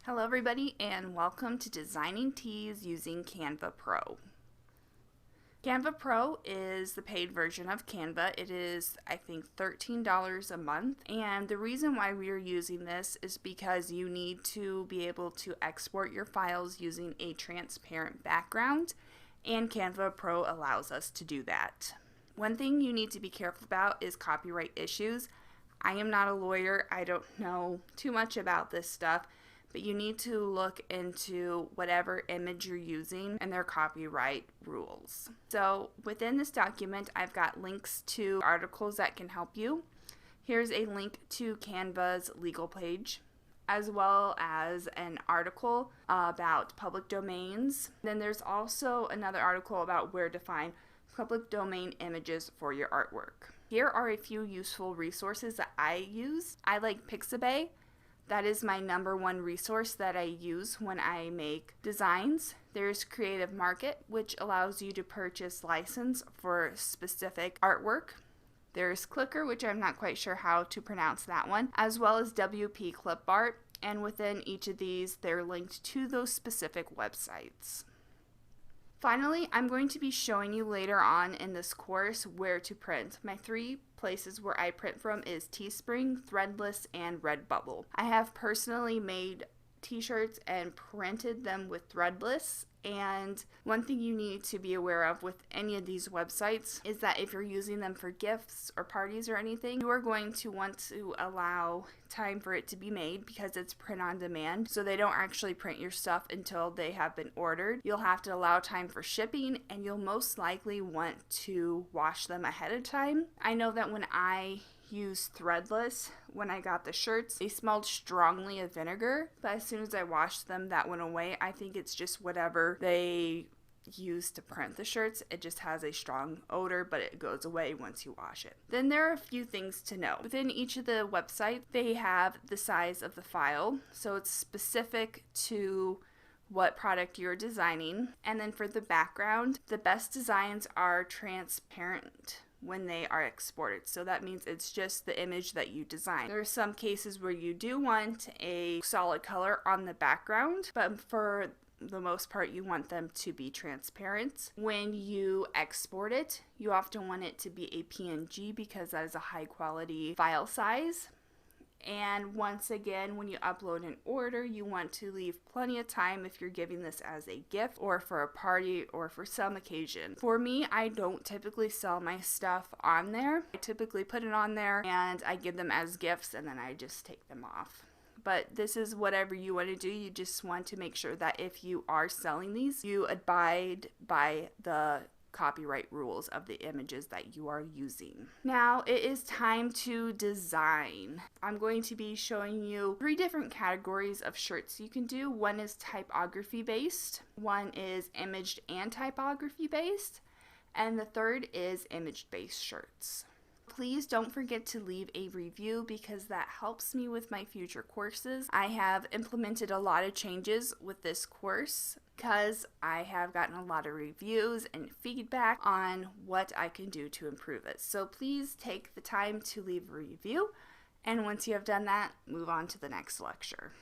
Hello everybody and welcome to Designing Tees using Canva Pro. Canva Pro is the paid version of Canva. It is, I think, $13 a month, and the reason why we are using this is because you need to be able to export your files using a transparent background, and Canva Pro allows us to do that. One thing you need to be careful about is copyright issues. I am not a lawyer. I don't know too much about this stuff, but you need to look into whatever image you're using and their copyright rules. So within this document, I've got links to articles that can help you. Here's a link to Canva's legal page, as well as an article about public domains. Then there's also another article about where to find public domain images for your artwork. Here are a few useful resources that I use. I like Pixabay. That is my #1 resource that I use when I make designs. There's Creative Market, which allows you to purchase license for specific artwork. There's Clicker, which I'm not quite sure how to pronounce that one, as well as WP Clipart, and within each of these they're linked to those specific websites. Finally, I'm going to be showing you later on in this course where to print. My 3 places where I print from is Teespring, Threadless, and Redbubble. I have personally made t-shirts and printed them with Threadless, and one thing you need to be aware of with any of these websites is that if you're using them for gifts or parties or anything, you are going to want to allow time for it to be made because it's print on demand, so they don't actually print your stuff until they have been ordered. You'll have to allow time for shipping, and you'll most likely want to wash them ahead of time. I know that when I used Threadless, when I got the shirts, they smelled strongly of vinegar, but as soon as I washed them, that went away. I think it's just whatever they use to print the shirts, it just has a strong odor, but it goes away once you wash it. Then there are a few things to know. Within each of the websites, they have the size of the file, so it's specific to what product you're designing. And then for the background, the best designs are transparent when they are exported, so that means it's just the image that you design. There are some cases where you do want a solid color on the background, but for the most part you want them to be transparent. When you export it, you often want it to be a PNG because that is a high quality file size. And once again, when you upload an order, you want to leave plenty of time if you're giving this as a gift or for a party or for some occasion. For me, I don't typically sell my stuff on there. I typically put it on there and I give them as gifts and then I just take them off. But this is whatever you want to do. You just want to make sure that if you are selling these, you abide by the copyright rules of the images that you are using. Now it is time to design. I'm going to be showing you 3 different categories of shirts you can do. One is typography based, one is imaged and typography based, and the third is image based shirts. Please don't forget to leave a review because that helps me with my future courses. I have implemented a lot of changes with this course because I have gotten a lot of reviews and feedback on what I can do to improve it. So please take the time to leave a review, and once you have done that, move on to the next lecture.